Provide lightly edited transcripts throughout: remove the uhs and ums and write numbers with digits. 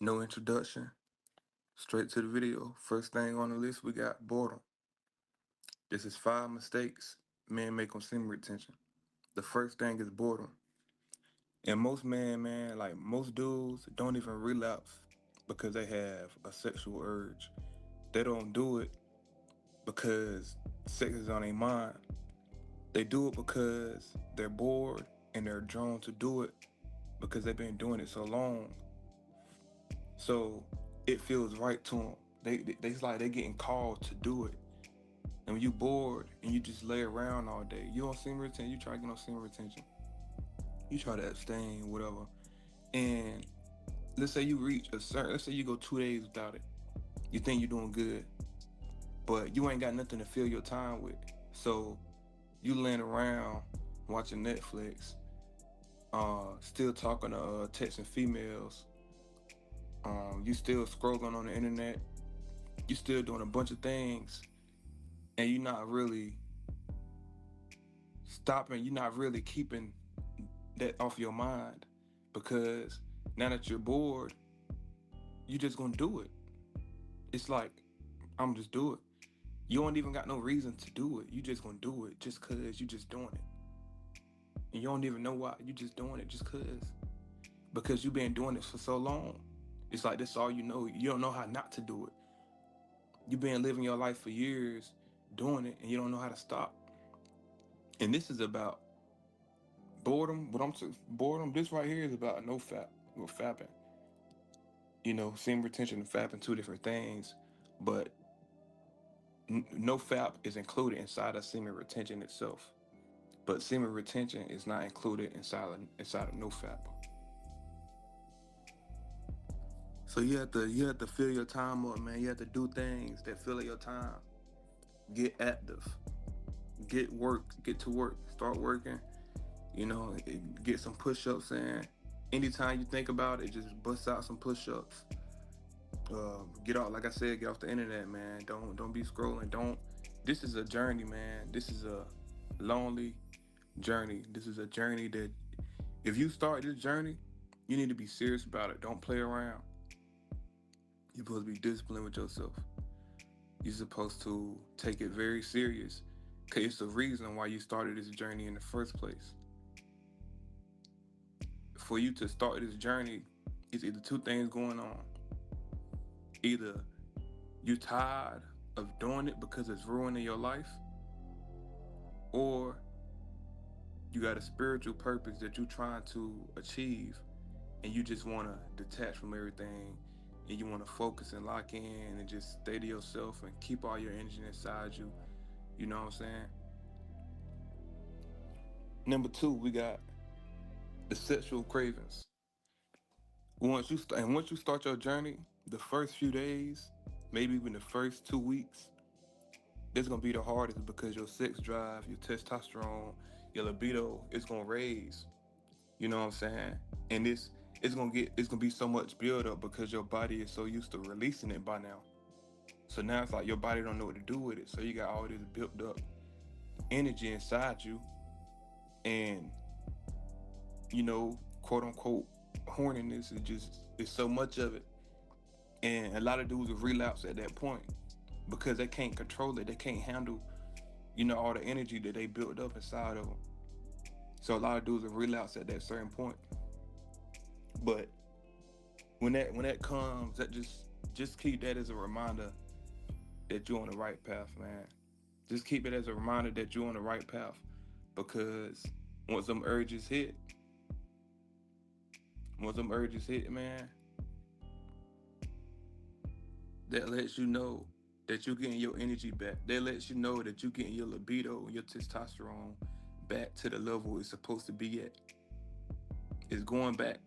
No introduction, straight to the video. First thing on the list, we got boredom. This is 5 mistakes men make on semen retention. The first thing is boredom. And most like most dudes don't even relapse because they have a sexual urge. They don't do it because sex is on their mind. They do it because they're bored and they're drawn to do it because they've been doing it so long. So it feels right to them. It's like they're getting called to do it. And when you bored and you just lay around all day, you on semen retention, you try to get on semen retention, you try to abstain, whatever. And let's say you reach a certain, let's say you go 2 days without it. You think you're doing good, but you ain't got nothing to fill your time with. So you laying around watching Netflix, still talking to texting females, you still scrolling on the internet, you still doing a bunch of things, and you're not really stopping, you're not really keeping that off your mind, because now that you're bored, you just gonna do it. It's like, I'm just do it. You don't even got no reason to do it. You just gonna do it just cause you just doing it. And you don't even know why. You just doing it just cause. Because you been doing it for so long. It's like that's all you know. You don't know how not to do it. You been living your life for years doing it and you don't know how to stop. And this is about boredom. Boredom, this right here is about no fap or fapping. Semen retention and fapping, two different things. But no fap is included inside of semen retention itself. But semen retention is not included inside of no fap. So you have to fill your time up, man. You have to do things that fill up your time. Get active. Get to work. Start working. Get some push-ups in. Anytime you think about it, just bust out some push-ups. Get off, like I said, get off the internet, man. Don't be scrolling. Don't. This is a journey, man. This is a lonely journey. This is a journey that if you start this journey, you need to be serious about it. Don't play around. You're supposed to be disciplined with yourself. You're supposed to take it very serious, because it's the reason why you started this journey in the first place. For you to start this journey, it's either two things going on. Either you're tired of doing it because it's ruining your life, or you got a spiritual purpose that you're trying to achieve and you just want to detach from everything and you want to focus and lock in and just stay to yourself and keep all your energy inside you. You know what I'm saying? Number two, we got the sexual cravings. Once you start your journey, the first few days, maybe even the first 2 weeks, it's gonna be the hardest because your sex drive, your testosterone, your libido is gonna raise. You know what I'm saying? And it's gonna be so much build up because your body is so used to releasing it by now. So now it's like your body don't know what to do with it. So you got all this built up energy inside you, and quote unquote horniness is so much of it. And a lot of dudes will relapse at that point because they can't control it. They can't handle, all the energy that they built up inside of them. So a lot of dudes will relapse at that certain point. But when that comes, that just keep that as a reminder that you're on the right path, man. Just keep it as a reminder that you're on the right path, because once them urges hit, man, that lets you know that you're getting your energy back. That lets you know that you're getting your libido and your testosterone back to the level it's supposed to be at. It's going back.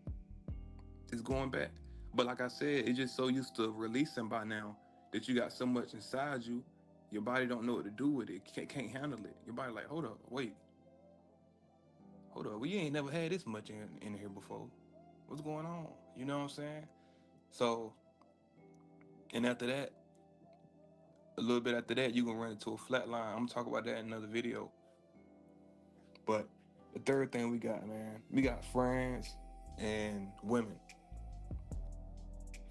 It's going back. But like I said, it's just so used to releasing by now that you got so much inside you, your body don't know what to do with it. Can't handle it. Your body like, hold up. We ain't never had this much in here before. What's going on? You know what I'm saying? So, and after that, a little bit after that, you're gonna run into a flat line. I'm gonna talk about that in another video. But the third thing we got, man, we got friends and women.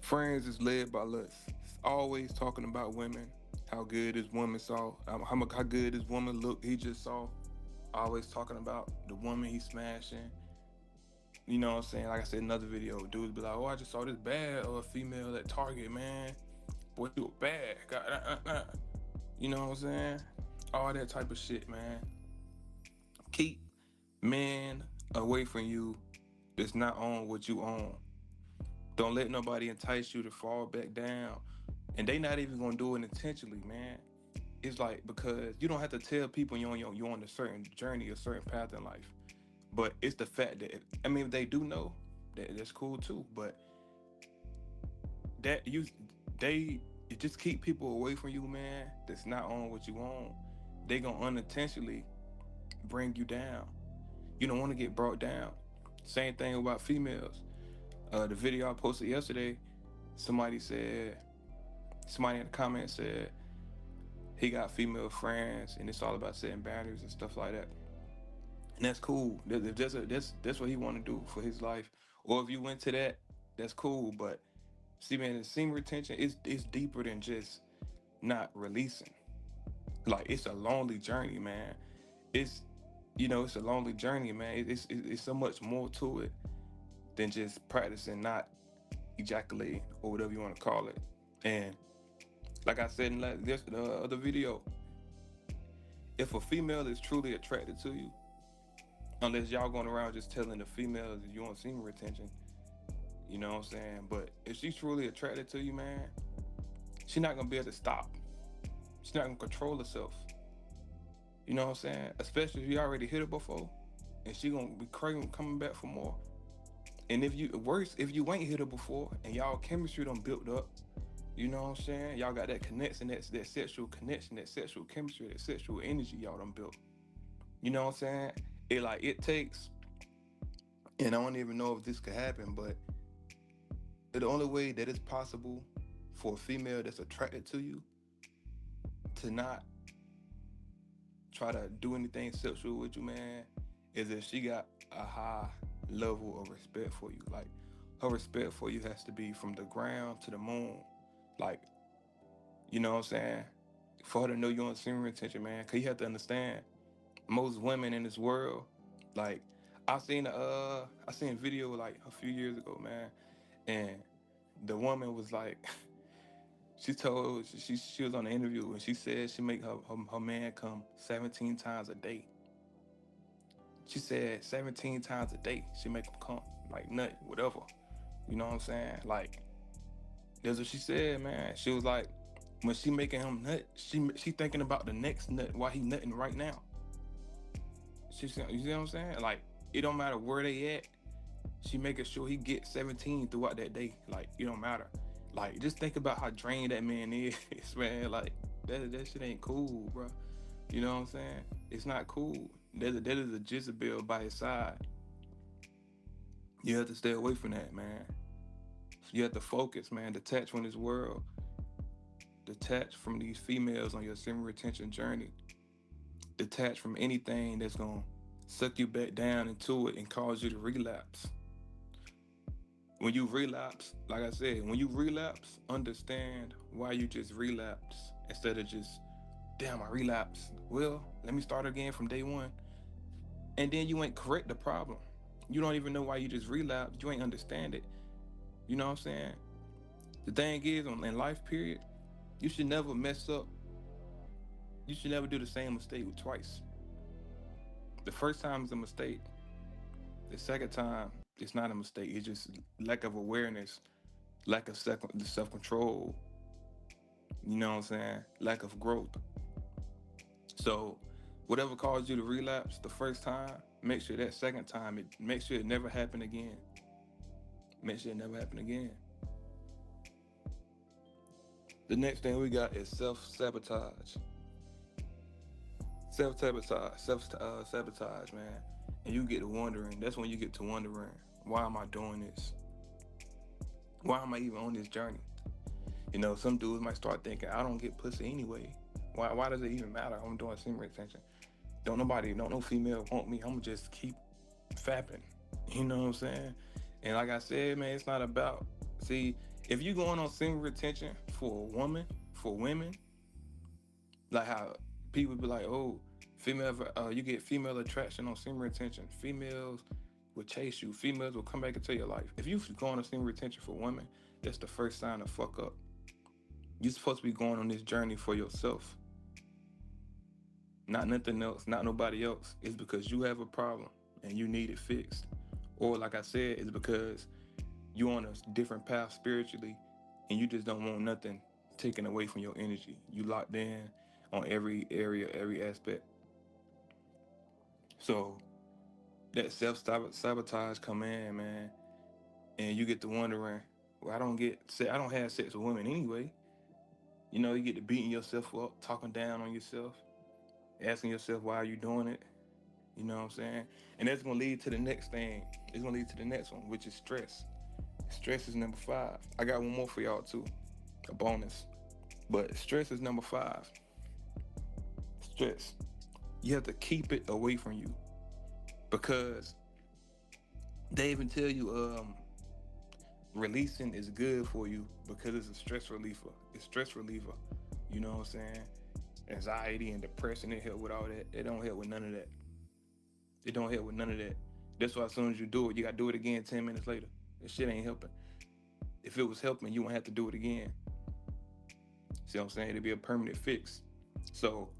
Friends is led by lust. It's always talking about women, how good this woman saw, how good this woman looked. He just saw. Always talking about the woman he's smashing. You know what I'm saying? Like I said in another video, dudes be like, "Oh, I just saw this bad female at Target, man. Boy, you a bad." You know what I'm saying? All that type of shit, man. Keep men away from you that's not on what you own. Don't let nobody entice you to fall back down. And they not even gonna do it intentionally, man. It's like, because you don't have to tell people you're on a certain journey, a certain path in life. But it's the fact that, I mean, if they do know, that's cool too. But that they you just keep people away from you, man. That's not on what you own. They gonna unintentionally bring you down. You don't want to get brought down. Same thing about females. The video I posted yesterday, somebody in the comments said he got female friends and it's all about setting boundaries and stuff like that. And that's cool. If that's what he want to do for his life. Or if you went to that, that's cool. But see, man, the semen retention is deeper than just not releasing. Like, it's a lonely journey, man. It's it's a lonely journey, man. It's so much more to it than just practicing not ejaculating or whatever you want to call it. And like I said in the other video, if a female is truly attracted to you, unless y'all going around just telling the females that you want semen retention, you know what I'm saying? But if she's truly attracted to you, man, she's not gonna be able to stop. She's not gonna control herself. You know what I'm saying? Especially if you already hit her before, and she gonna be craving coming back for more. And if you ain't hit her before and y'all chemistry done built up, you know what I'm saying? Y'all got that connection, that sexual connection, that sexual chemistry, that sexual energy y'all done built. You know what I'm saying? It takes, and I don't even know if this could happen, but the only way that it's possible for a female that's attracted to you to not try to do anything sexual with you, man, is if she got a high level of respect for you. Like, her respect for you has to be from the ground to the moon. Like, you know what I'm saying? For her to know you're on semen retention, man, because you have to understand, most women in this world, like, I seen a video like a few years ago, man, and the woman was like, she was on an interview and she said she make her man come 17 times a day. She said 17 times a day she make him come, like nut, whatever. You know what I'm saying? Like, that's what she said, man. She was like, when she making him nut, she thinking about the next nut while he nutting right now. You see what I'm saying? Like, it don't matter where they at. She making sure he get 17 throughout that day. Like, it don't matter. Like, just think about how drained that man is, man. Like, that shit ain't cool, bro. You know what I'm saying? It's not cool. That is a Jezebel by his side. You have to stay away from that, man. You have to focus, man. Detach from this world. Detach from these females on your semen retention journey. Detach from anything that's gonna suck you back down into it and cause you to relapse. When you relapse, like I said, when you relapse, understand why you just relapse instead of just, damn, I relapsed. Well, let me start again from day one. And then you ain't correct the problem. You don't even know why you just relapsed. You ain't understand it. You know what I'm saying? The thing is, in life, period, you should never mess up. You should never do the same mistake twice. The first time is a mistake. The second time, it's not a mistake. It's just lack of awareness, lack of self-control. You know what I'm saying? Lack of growth. So, whatever caused you to relapse the first time, make sure that second time, make sure it never happen again. Make sure it never happen again. The next thing we got is self-sabotage. Sabotage, man. And you get to wondering, that's when you get to wondering, why am I doing this? Why am I even on this journey? You know, some dudes might start thinking, I don't get pussy anyway. Why does it even matter? I'm doing semen retention. Don't no female want me. I'm just keep fapping. You know what I'm saying? And like I said, man, it's not about, see, If you going on semen retention for a woman, for women, like how people be like, oh, you get female attraction on semen retention. Females will chase you. Females will come back into your life. If you going on semen retention for women, that's the first sign to fuck up. You're supposed to be going on this journey for yourself, not nothing else, not nobody else. It's because you have a problem and you need it fixed. Or like I said, it's because you on a different path spiritually and you just don't want nothing taken away from your energy. You locked in on every area, every aspect. So that self-sabotage come in, man, and you get to wondering, well, I don't have sex with women anyway. You know, you get to beating yourself up, talking down on yourself, asking yourself why are you doing it. You know what I'm saying? And that's gonna lead to the next thing. It's gonna lead to the next one, which is stress. Stress is number 5. I got one more for y'all too, a bonus. But stress is number 5. Stress. You have to keep it away from you because they even tell you releasing is good for you because it's a stress reliever. It's stress reliever. You know what I'm saying? Anxiety and depression, it help with all that. It don't help with none of that. It don't help with none of that. That's why as soon as you do it, you gotta do it again 10 minutes later. That shit ain't helping. If it was helping, you won't have to do it again. See what I'm saying? It'd be a permanent fix. So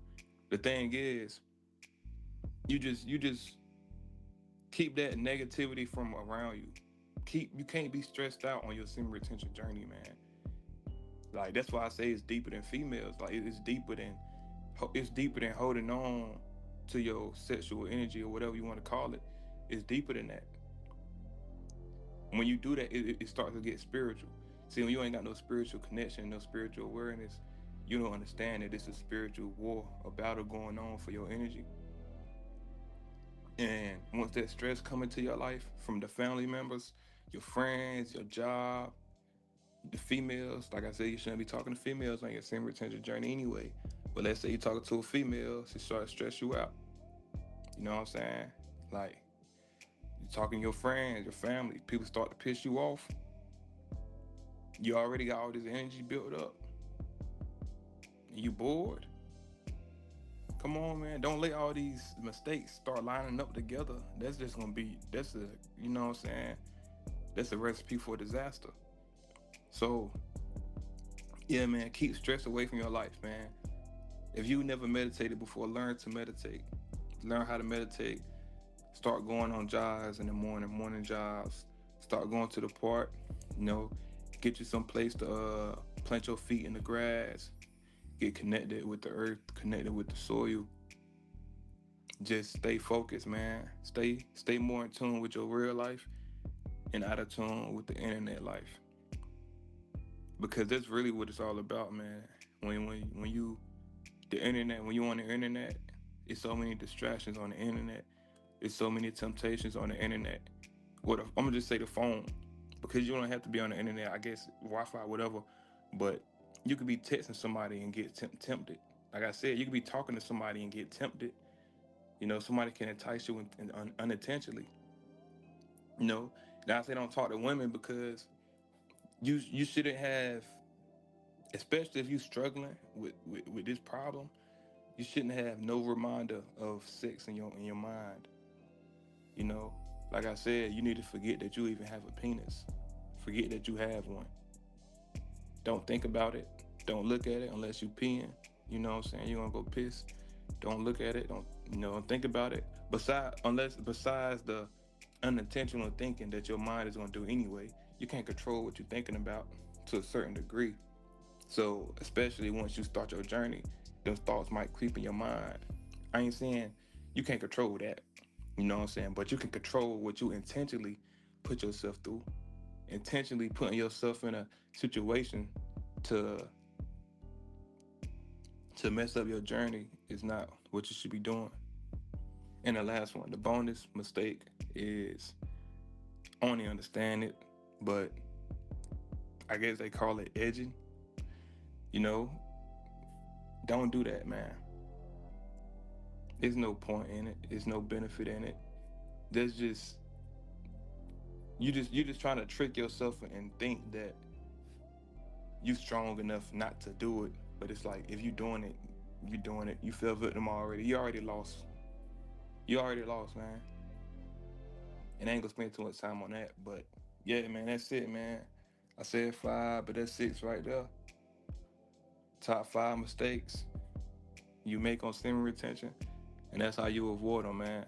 the thing is, you just keep that negativity from around you. You can't be stressed out on your semen retention journey, man. Like that's why I say it's deeper than females. Like it's deeper than holding on to your sexual energy or whatever you want to call it. It's deeper than that. When you do that, it starts to get spiritual. See, when you ain't got no spiritual connection, no spiritual awareness, you don't understand that it's a spiritual war, a battle going on for your energy. And once that stress come into your life from the family members, your friends, your job, the females, like I said, you shouldn't be talking to females on your semen retention journey anyway. But let's say you're talking to a female, she starts to stress you out. You know what I'm saying? Like, you're talking to your friends, your family, people start to piss you off. You already got all this energy built up. And you bored. Come on, man. Don't let all these mistakes start lining up together. That's just gonna be, you know what I'm saying? That's a recipe for disaster. So, yeah, man, keep stress away from your life, man. If you never meditated before, learn to meditate. Learn how to meditate. Start going on jogs in the morning jogs. Start going to the park, you know, get you some place to plant your feet in the grass. Get connected with the earth, connected with the soil. Just stay focused, man. Stay more in tune with your real life and out of tune with the internet life. Because that's really what it's all about, man. When you the internet, when you on the internet, it's so many distractions on the internet. It's so many temptations on the internet. I'm gonna just say the phone, because you don't have to be on the internet. I guess Wi-Fi, whatever, but you could be texting somebody and get tempted. Like I said, you could be talking to somebody and get tempted. You know, somebody can entice you unintentionally. You know, now I say don't talk to women because you shouldn't have, especially if you're struggling with this problem. You shouldn't have no reminder of sex in your mind. You know, like I said, you need to forget that you even have a penis. Forget that you have one. Don't think about it. Don't look at it unless you peeing. You know what I'm saying? You're gonna go piss. Don't look at it. Don't think about it. Besides the unintentional thinking that your mind is gonna do anyway, you can't control what you're thinking about to a certain degree. So especially once you start your journey, those thoughts might creep in your mind. I ain't saying you can't control that. You know what I'm saying? But you can control what you intentionally put yourself through. Intentionally putting yourself in a situation to mess up your journey is not what you should be doing. And the last one, the bonus mistake is, I only understand it, but I guess they call it edging. You know, don't do that, man. There's no point in it. There's no benefit in it. There's just you just trying to trick yourself and think that you strong enough not to do it. But it's like if you doing it, you doing it. You feel victim already. You already lost. You already lost, man. And I ain't gonna spend too much time on that. But yeah, man, that's it, man. I said 5, but that's 6 right there. Top 5 mistakes you make on semen retention, and that's how you avoid them, man.